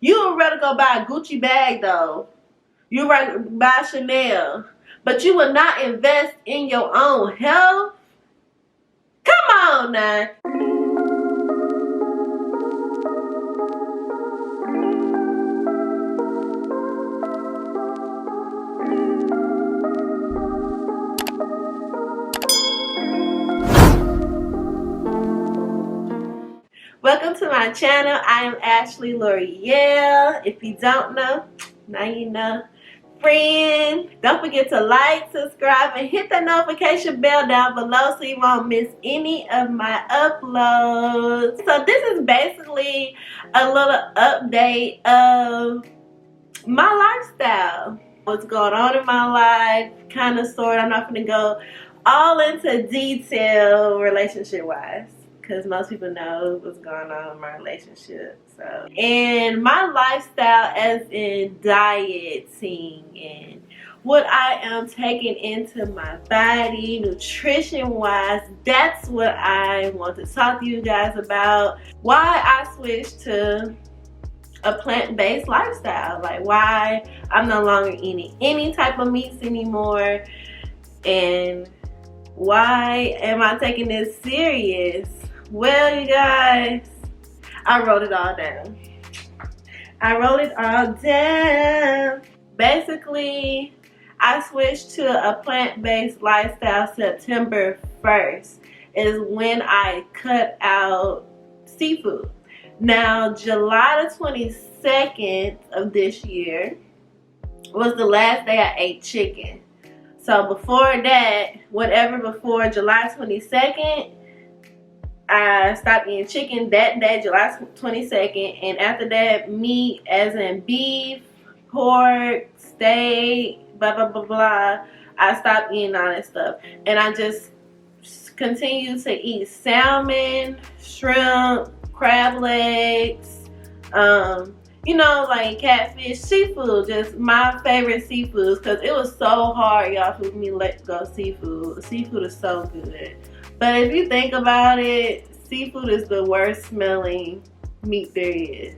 You would rather go buy a Gucci bag though. You would rather buy Chanel. But you would not invest in your own health? Come on now. Welcome to my channel. I am Ashley L'Oreal. If you don't know, now you know. Friend, don't forget to like, subscribe, and hit the notification bell down below so you won't miss any of my uploads. So this is basically a little update of my lifestyle. What's going on in my life, kind of sort. I'm not going to go all into detail relationship wise, because most people know what's going on in my relationship. So, and my lifestyle as in dieting and what I am taking into my body, nutrition wise, that's what I want to talk to you guys about. Why I switched to a plant-based lifestyle, like why I'm no longer eating any type of meats anymore, and why am I taking this serious? Well, you guys, I wrote it all down. Basically, I switched to a plant-based lifestyle September 1st is when I cut out seafood. Now, July the 22nd of this year was the last day I ate chicken. So before that, whatever before July 22nd, I stopped eating chicken that day, July 22nd. And after that, meat as in beef, pork, steak, blah, blah, blah, blah. I stopped eating all that stuff. And I just continue to eat salmon, shrimp, crab legs, you know, like catfish, seafood, just my favorite seafoods, because it was so hard, y'all, for me to let go seafood. Seafood is so good. But if you think about it, seafood is the worst smelling meat there is.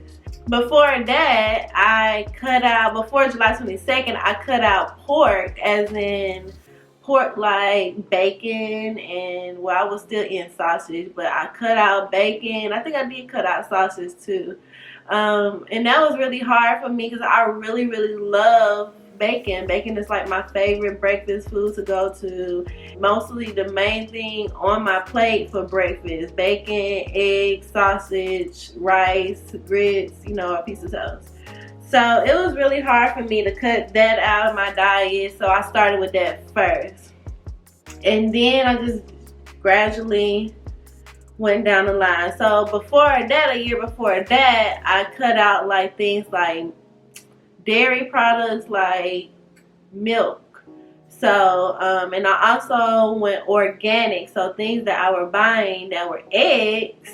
Before that, I cut out, before July 22nd, I cut out pork, as in pork like bacon, and well, I was still eating sausage, but I cut out bacon. I think I did cut out sausage too. And that was really hard for me because I really, really love bacon. Bacon is like my favorite breakfast food to go to. Mostly the main thing on my plate for breakfast: bacon, eggs, sausage, rice, grits, you know, a piece of toast. So it was really hard for me to cut that out of my diet, so I started with that first. And then I just gradually went down the line. So before that, a year before that, I cut out like things like dairy products like milk. So, and I also went organic. So things that I were buying that were eggs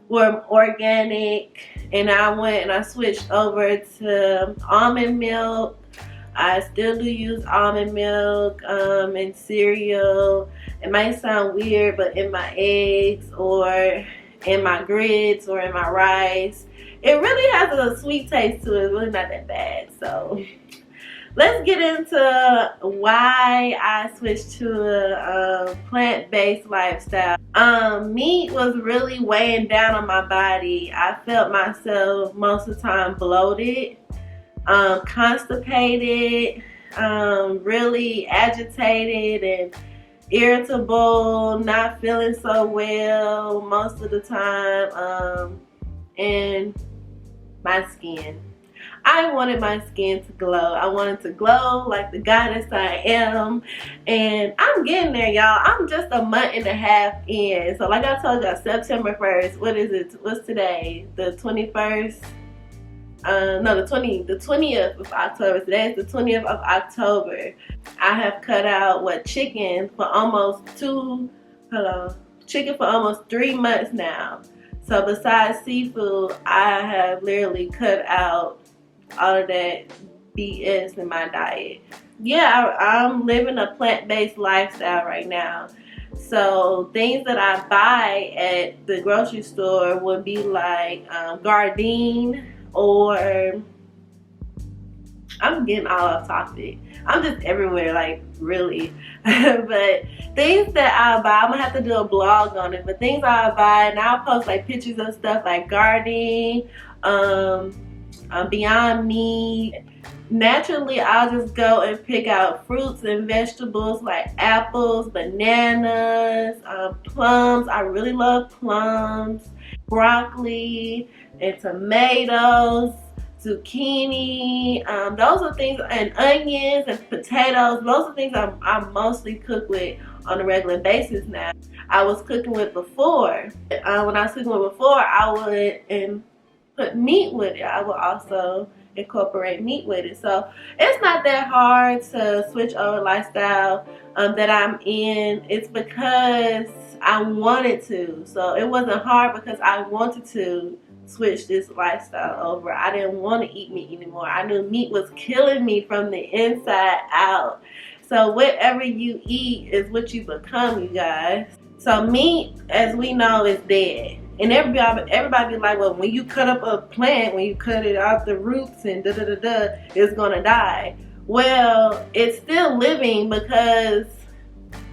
were organic, and I went and I switched over to almond milk. I still do use almond milk in cereal. It might sound weird, but in my eggs or in my grits or in my rice, it really has a sweet taste to it. It's really not that bad. So let's get into why I switched to a plant-based lifestyle. Meat was really weighing down on my body. I felt myself most of the time bloated, constipated, really agitated and irritable, not feeling so well most of the time, and my skin. I wanted my skin to glow. I wanted to glow like the goddess I am. And I'm getting there, y'all. I'm just a month and a half in. So like I told y'all, September 1st. What is it? What's today? The 21st? No, the 20th of October. Today is the 20th of October. I have cut out chicken for almost 3 months now. So besides seafood, I have literally cut out all of that BS in my diet. Yeah, I'm living a plant-based lifestyle right now. So things that I buy at the grocery store would be like Gardein or I'm getting all off topic. I'm just everywhere, like, really. But things that I buy, I'm gonna have to do a blog on it, but things I buy, and I'll post like pictures of stuff like gardening, Beyond Meat. Naturally, I'll just go and pick out fruits and vegetables like apples, bananas, plums. I really love plums, broccoli, and tomatoes, zucchini. Those are things, and onions and potatoes. Those are things I mostly cook with on a regular basis now. I was cooking with before. When I was cooking with before, I would put meat with it. I would also incorporate meat with it. So it's not that hard to switch over lifestyle that I'm in. It's because I wanted to. So it wasn't hard because I wanted to switch this lifestyle over. I didn't want to eat meat anymore. I knew meat was killing me from the inside out. So whatever you eat is what you become, you guys. So meat, as we know, is dead. And everybody be like, well, when you cut up a plant, when you cut it out the roots and it's gonna die. Well, it's still living because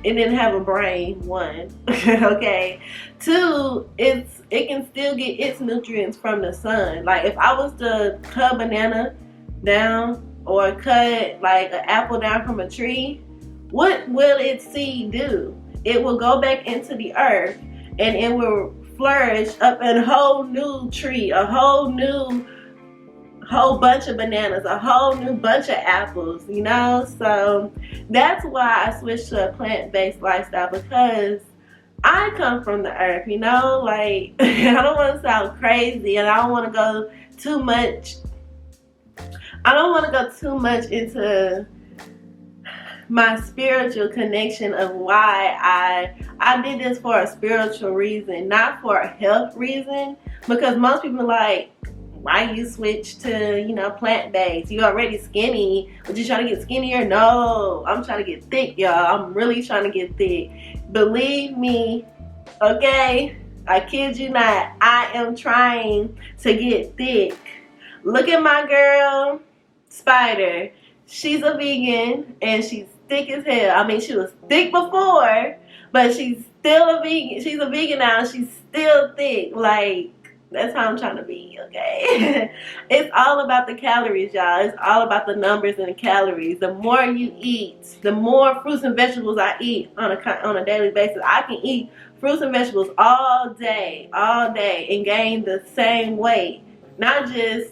it didn't have a brain, one. Okay. Two, it can still get its nutrients from the sun. Like if I was to cut a banana down or cut like an apple down from a tree, what will its seed do? It will go back into the earth and it will flourish up a whole new tree, a whole bunch of bananas, a whole new bunch of apples, you know? So that's why I switched to a plant-based lifestyle, because I come from the earth, you know? Like, I don't want to sound crazy, and I don't want to go too much into my spiritual connection of why I did this for a spiritual reason, not for a health reason. Because most people are like, why you switch to, you know, plant-based? You already skinny, but you trying to get skinnier? No, I'm trying to get thick, y'all. I'm really trying to get thick. Believe me, okay? I kid you not. I am trying to get thick. Look at my girl, Spider. She's a vegan and she's thick as hell. I mean, she was thick before, but she's still a vegan. She's a vegan now. She's still thick. Like, that's how I'm trying to be, okay? It's all about the calories, y'all. It's all about the numbers and the calories. The more you eat, the more fruits and vegetables I eat on a daily basis. I can eat fruits and vegetables all day, and gain the same weight. Not just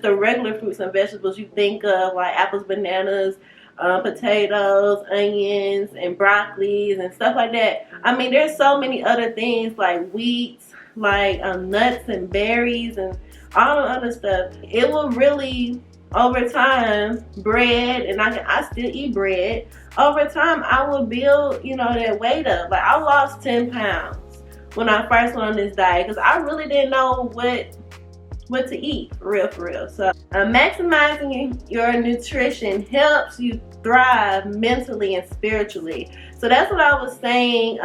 the regular fruits and vegetables you think of, like apples, bananas, potatoes, onions, and broccolis and stuff like that. I mean, there's so many other things like wheat, like nuts and berries and all the other stuff. It will really, over time, bread, and I still eat bread. Over time, I will build, you know, that weight up. Like, I lost 10 pounds when I first went on this diet because I really didn't know what to eat, for real. So maximizing your nutrition helps you thrive mentally and spiritually. So that's what I was saying.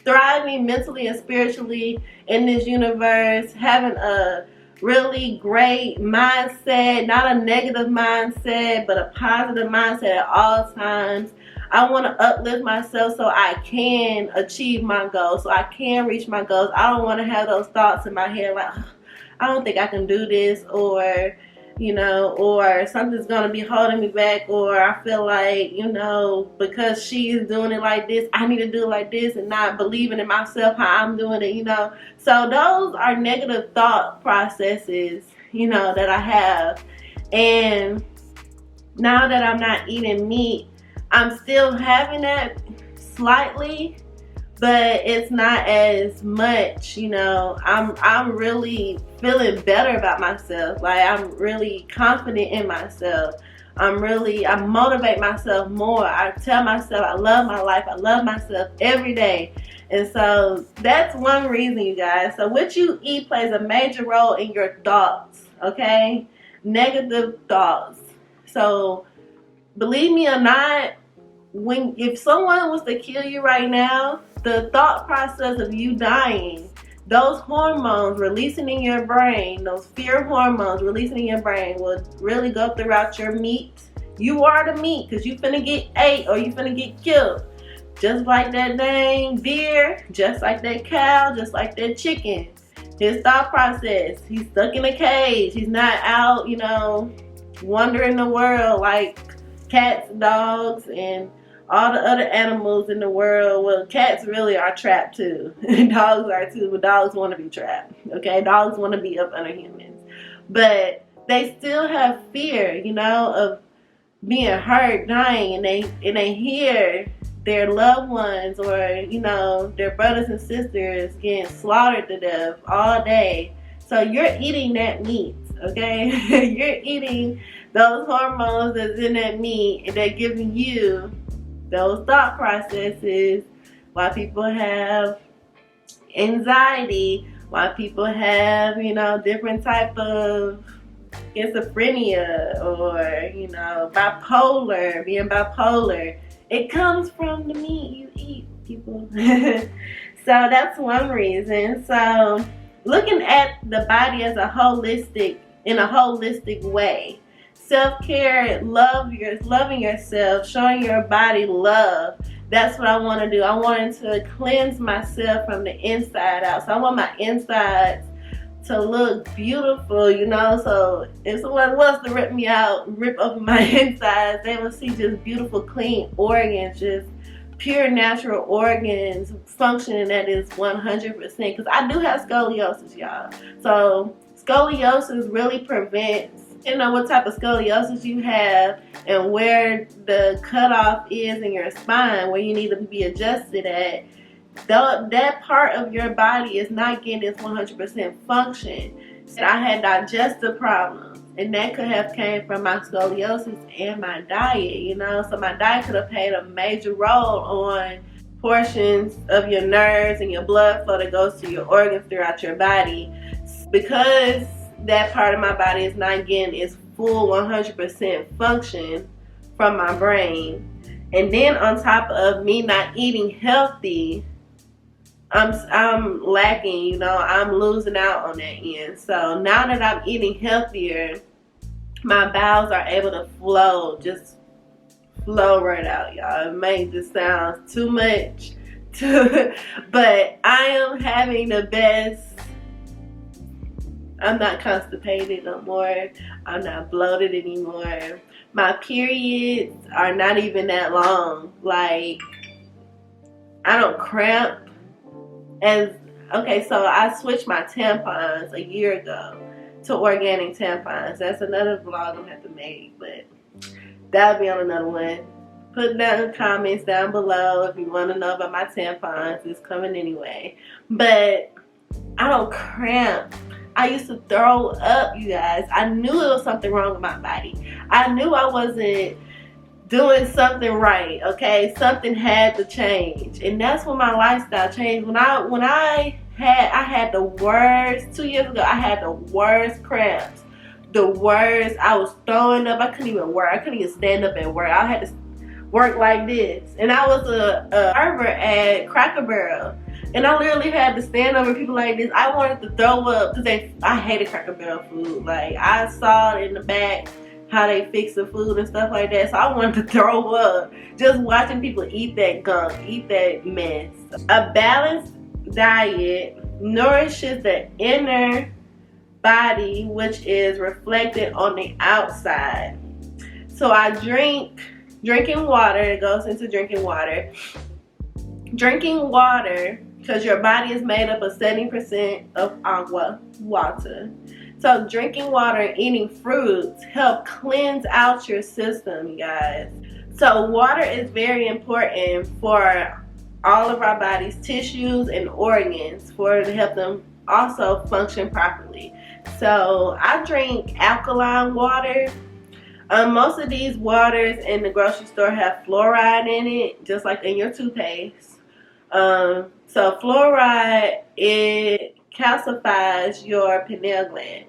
Thriving mentally and spiritually in this universe, having a really great mindset, not a negative mindset, but a positive mindset at all times. I want to uplift myself so I can achieve my goals, so I can reach my goals. I don't want to have those thoughts in my head like, I don't think I can do this, or, you know, or something's going to be holding me back, or I feel like, you know, because she's doing it like this, I need to do it like this, and not believing in myself how I'm doing it, you know. So those are negative thought processes, you know, that I have. And now that I'm not eating meat, I'm still having that slightly, but it's not as much, you know. I'm really feeling better about myself. Like, I'm really confident in myself. I motivate myself more. I tell myself I love my life. I love myself every day. And so that's one reason, you guys. So what you eat plays a major role in your thoughts, okay? Negative thoughts. So believe me or not, if someone was to kill you right now, the thought process of you dying those hormones releasing in your brain, those fear hormones releasing in your brain will really go throughout your meat. You are the meat, because you finna get ate or you finna get killed. Just like that dang deer, just like that cow, just like that chicken. His thought process, he's stuck in a cage. He's not out, you know, wandering the world like cats, dogs, and all the other animals in the world. Well, cats really are trapped too. Dogs are too, but dogs want to be trapped. Okay, dogs want to be up under humans. But they still have fear, you know, of being hurt, dying, and they hear their loved ones or, you know, their brothers and sisters getting slaughtered to death all day. So you're eating that meat, okay? You're eating those hormones that's in that meat, and they're giving you those thought processes. Why people have anxiety, why people have, you know, different type of schizophrenia or, you know, bipolar, being bipolar. It comes from the meat you eat, people. So that's one reason. So looking at the body as a holistic, in a holistic way. Self-care, loving yourself, showing your body love. That's what I want to do. I wanted to cleanse myself from the inside out. So I want my insides to look beautiful, you know. So if someone wants to rip me out, rip open my insides, they will see just beautiful, clean organs, just pure natural organs functioning at its 100%. Because I do have scoliosis, y'all. So scoliosis really prevents, you know, what type of scoliosis you have and where the cutoff is in your spine, where you need to be adjusted at. That part of your body is not getting its 100% function. I had digestive problems, and that could have came from my scoliosis and my diet, you know. So my diet could have played a major role on portions of your nerves and your blood flow that goes to your organs throughout your body. Because that part of my body is not getting its full 100% function from my brain, and then on top of me not eating healthy, I'm lacking, you know, I'm losing out on that end. So now that I'm eating healthier, my bowels are able to just flow right out, y'all. It may just sound too much, but I am having the best. I'm not constipated no more. I'm not bloated anymore. My periods are not even that long. Like, I don't cramp. Okay, so I switched my tampons a year ago to organic tampons. That's another vlog I'm going to have to make, but that'll be on another one. Put down comments down below if you want to know about my tampons. It's coming anyway. But I don't cramp. I used to throw up, you guys. I knew there was something wrong with my body. I knew I wasn't doing something right, okay? Something had to change. And that's when my lifestyle changed. When I had the worst, 2 years ago, I had the worst cramps. The worst. I was throwing up. I couldn't even work. I couldn't even stand up and work. I had to work like this. And I was a server at Cracker Barrel. And I literally had to stand over people like this. I wanted to throw up because I hated Cracker Barrel food. Like, I saw it in the back, how they fix the food and stuff like that. So I wanted to throw up just watching people eat that gunk, eat that mess. A balanced diet nourishes the inner body, which is reflected on the outside. So I drinking water. It goes into drinking water. Drinking water, because your body is made up of 70% of water. So drinking water and eating fruits help cleanse out your system, you guys. So water is very important for all of our body's tissues and organs to help them also function properly. So I drink alkaline water. Most of these waters in the grocery store have fluoride in it, just like in your toothpaste. So fluoride, it calcifies your pineal gland.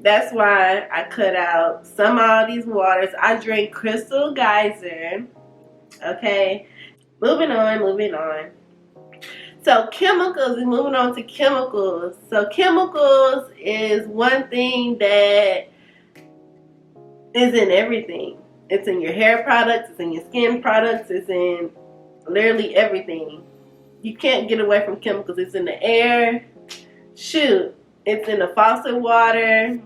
That's why I cut out some of these waters. I drink Crystal Geyser. Okay, moving on. So chemicals, we're moving on to chemicals. So chemicals is one thing that is in everything. It's in your hair products, it's in your skin products, it's in literally everything. You can't get away from chemicals. It's in the air. Shoot, it's in the faucet water.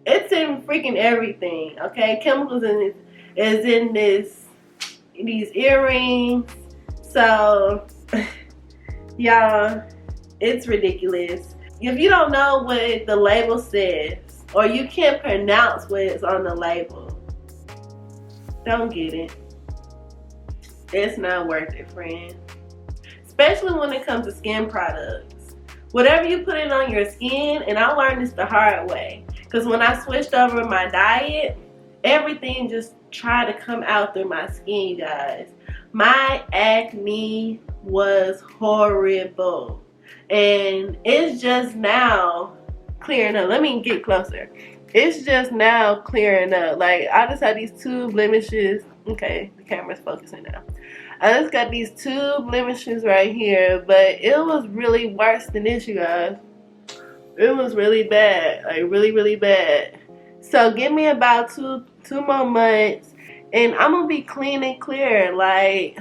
It's in freaking everything, okay? Chemicals is in these earrings. So, y'all, it's ridiculous. If you don't know what the label says, or you can't pronounce what's on the label, don't get it. It's not worth it, friend. Especially when it comes to skin products. Whatever you put in on your skin, and I learned this the hard way. Because when I switched over my diet, everything just tried to come out through my skin, you guys. My acne was horrible. And it's just now clearing up. Let me get closer. It's just now clearing up. Like, I just had these 2 blemishes. Okay, the camera's focusing now. I just got these 2 blemishes right here, but it was really worse than this, you guys. It was really bad, like really, really bad. So give me about two more months, and I'm gonna be clean and clear. Like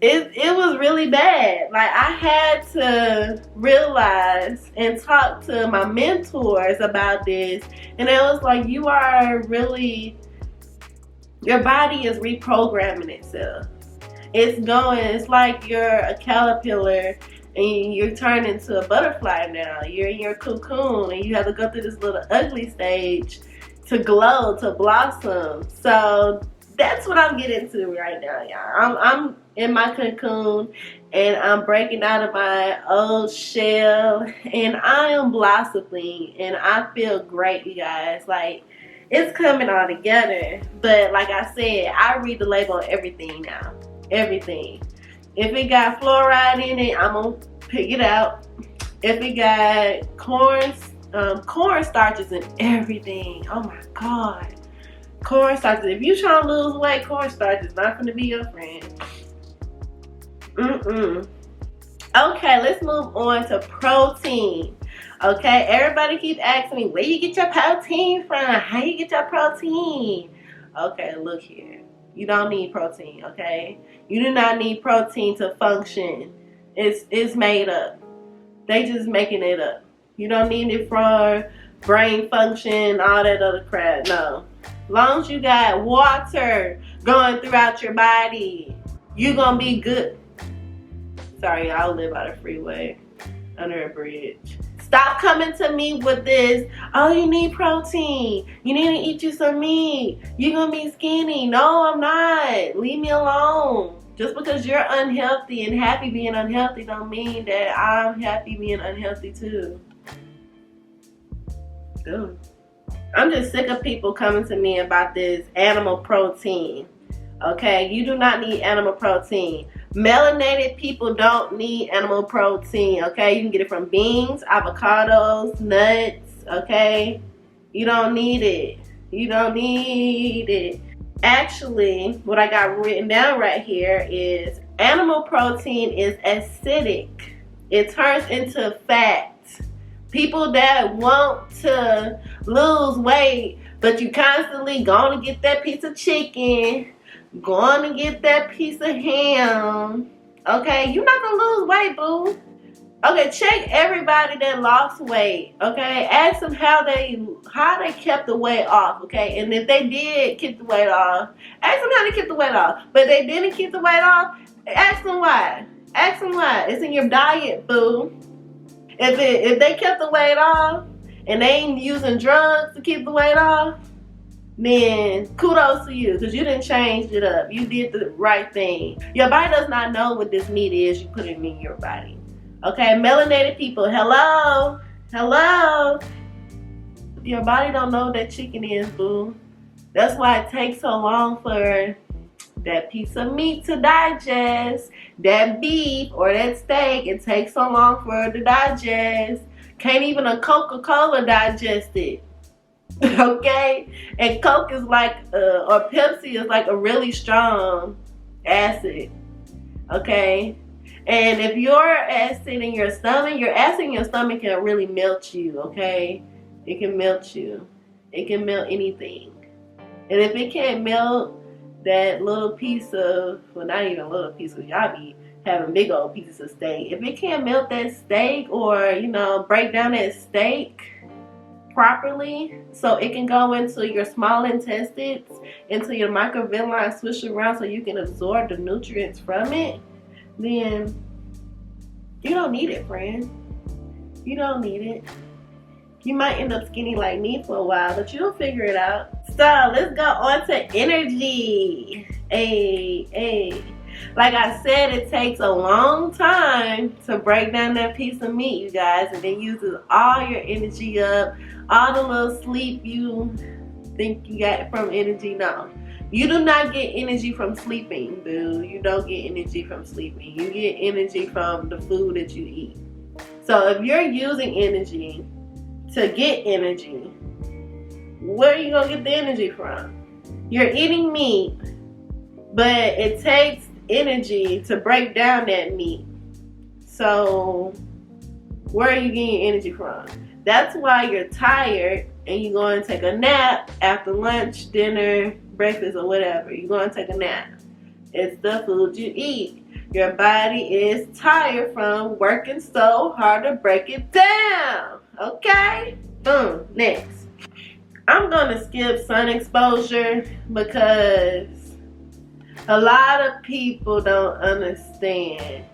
it was really bad. Like I had to realize and talk to my mentors about this, and it was like, you are really, your body is reprogramming itself. It's like you're a caterpillar and you're turned into a butterfly now. You're in your cocoon and you have to go through this little ugly stage to glow, to blossom. So that's what I'm getting to right now, y'all. I'm in my cocoon and I'm breaking out of my old shell and I am blossoming and I feel great, you guys. Like, it's coming all together. But like I said, I read the label on everything now. Everything. If it got fluoride in it, I'm gonna pick it out. If it got corn starches and everything, oh my god, corn starches. If you trying to lose weight, corn starch is not gonna be your friend. Okay, let's move on to protein. Okay, everybody keep asking me, where you get your protein from? How you get your protein? Okay, look here. You don't need protein, okay? You do not need protein to function. It's made up. They just making it up. You don't need it for brain function, all that other crap. No. As long as you got water going throughout your body, you're gonna be good. Sorry, I live by the freeway under a bridge. Stop coming to me with this, oh, you need protein. You need to eat you some meat. You're going to be skinny. No, I'm not. Leave me alone. Just because you're unhealthy and happy being unhealthy don't mean that I'm happy being unhealthy too. Dude. I'm just sick of people coming to me about this animal protein. Okay, you do not need animal protein. Melanated people don't need animal protein, okay? You can get it from beans, avocados, nuts, okay? You don't need it. You don't need it. Actually, what I got written down right here is animal protein is acidic. It turns into fat. People that want to lose weight, but you constantly going to get that piece of chicken, going to get that piece of ham, okay? You're not going to lose weight, boo. Okay, check everybody that lost weight, okay? Ask them how they kept the weight off, okay? And if they did keep the weight off, ask them how they kept the weight off. But if they didn't keep the weight off, ask them why. Ask them why. It's in your diet, boo. If they kept the weight off and they ain't using drugs to keep the weight off, then kudos to you, because you didn't change it up. You did the right thing. Your body does not know what this meat is you put it in your body. Okay, melanated people, hello? Hello? Your body don't know what that chicken is, boo. That's why it takes so long for that piece of meat to digest. That beef or that steak, it takes so long for it to digest. Can't even a Coca-Cola digest it. Okay, and Coke is like or Pepsi is like a really strong acid. Okay, And if your acid in your stomach can really melt you, okay? It can melt you. It can melt anything. And if it can't melt that little piece of, well, not even a little piece, because y'all be having big old pieces of steak. If it can't melt that steak or, you know, break down that steak properly so it can go into your small intestines, into your microvilli, swish around so you can absorb the nutrients from it, then you don't need it, friend. You don't need it. You might end up skinny like me for a while, but you'll figure it out. So let's go on to energy. Like I said, it takes a long time to break down that piece of meat, you guys, and it uses all your energy up, all the little sleep you think you got from energy. No, you do not get energy from sleeping, boo. You don't get energy from sleeping. You get energy from the food that you eat. So if you're using energy to get energy, where are you gonna get the energy from? You're eating meat, but it takes energy to break down that meat. So where are you getting your energy from? That's why you're tired and you go and take a nap after lunch, dinner, breakfast, or whatever. You go and take a nap. It's the food you eat. Your body is tired from working so hard to break it down. Okay? Boom. Next. I'm going to skip sun exposure because a lot of people don't understand.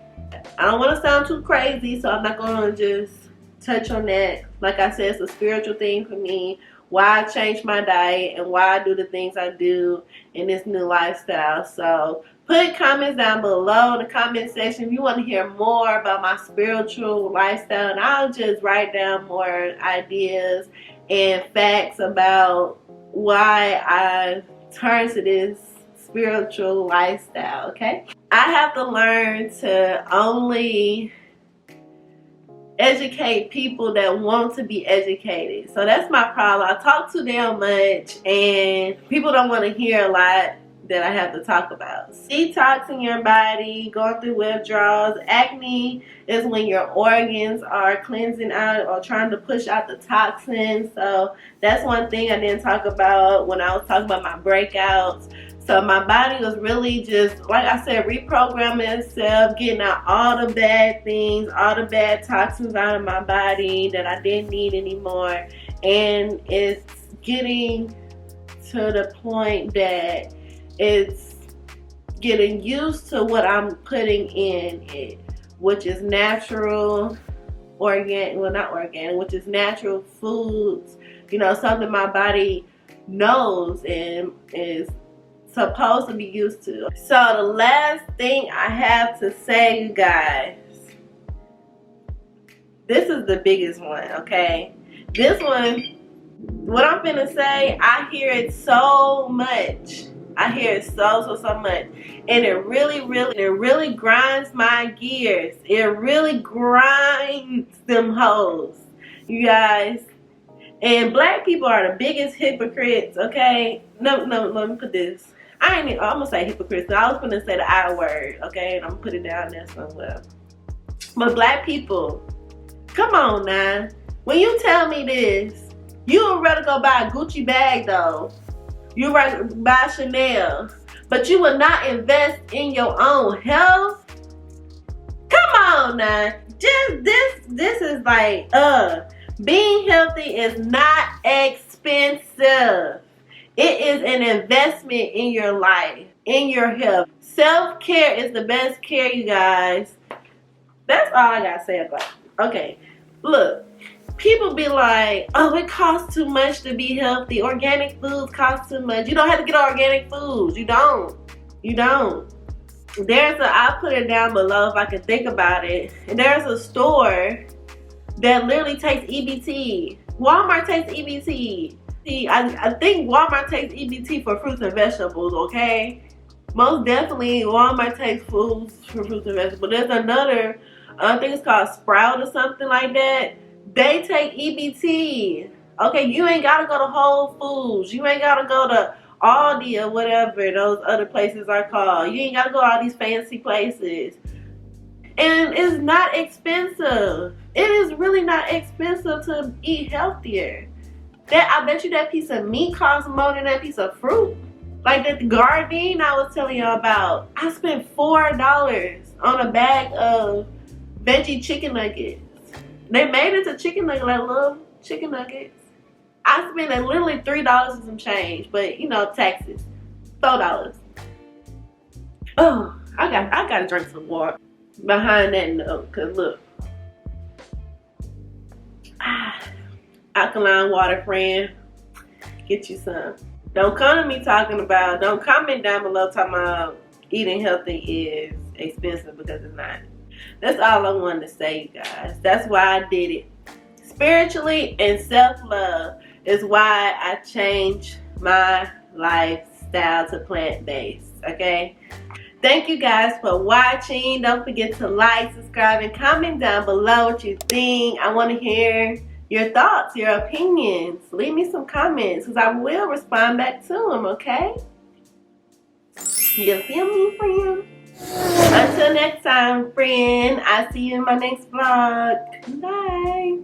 I don't want to sound too crazy, so I'm not going to just touch on that. Like I said, it's a spiritual thing for me. Why I change my diet and why I do the things I do in this new lifestyle. So put comments down below in the comment section if you want to hear more about my spiritual lifestyle, and I'll just write down more ideas and facts about why I turned to this spiritual lifestyle, okay? I have to learn to only educate people that want to be educated. So that's my problem. I talk too damn much and people don't want to hear a lot that I have to talk about. Detoxing your body, going through withdrawals. Acne is when your organs are cleansing out or trying to push out the toxins. So that's one thing I didn't talk about when I was talking about my breakouts. So my body was really just, like I said, reprogramming itself, getting out all the bad things, all the bad toxins out of my body that I didn't need anymore. And it's getting to the point that it's getting used to what I'm putting in it, which is natural, organic, well not organic, which is natural foods, you know, something my body knows and is supposed to be used to. So the last thing I have to say, you guys, this is the biggest one, okay? This one, what I'm finna say, I hear it so much. I hear it so much. And it really grinds my gears. It really grinds them hoes, you guys. And black people are the biggest hypocrites, okay? No, let me put this. I'm gonna say hypocrites. I was gonna say the I word, okay? And I'm gonna put it down there somewhere. But black people, come on now. When you tell me this, you would rather go buy a Gucci bag though. You rather buy Chanel, but you would not invest in your own health. Come on now. Just this is like being healthy is not expensive. It is an investment in your life, in your health. Self-care is the best care, you guys. That's all I gotta say about it. Okay, look. People be like, oh, it costs too much to be healthy. Organic foods cost too much. You don't have to get organic foods. You don't. I'll put it down below if I can think about it. And there's a store that literally takes EBT. Walmart takes EBT. See, I think Walmart takes EBT for fruits and vegetables, okay? Most definitely Walmart takes foods for fruits and vegetables. There's another, I think it's called Sprout or something like that. They take EBT. Okay, you ain't gotta go to Whole Foods. You ain't gotta go to Aldi or whatever those other places are called. You ain't gotta go to all these fancy places. And it's not expensive. It is really not expensive to eat healthier. I bet you that piece of meat costs more than that piece of fruit. Like that Gardein I was telling y'all about. I spent $4 on a bag of veggie chicken nuggets. They made it to chicken nuggets, like little chicken nuggets. I spent literally $3 and some change, but you know, taxes. $4. Oh, I gotta drink some water behind that note, cause look. Alkaline water, friend. Get you some. Don't come to me don't comment down below talking about eating healthy is expensive, because it's not. That's all I wanted to say, you guys. That's why I did it. Spiritually and self-love is why I changed my lifestyle to plant-based, okay? Thank you guys for watching. Don't forget to like, subscribe, and comment down below what you think. I want to hear your thoughts, your opinions. Leave me some comments, because I will respond back to them, okay? You feel me, friend? Until next time, friend. I'll see you in my next vlog. Bye.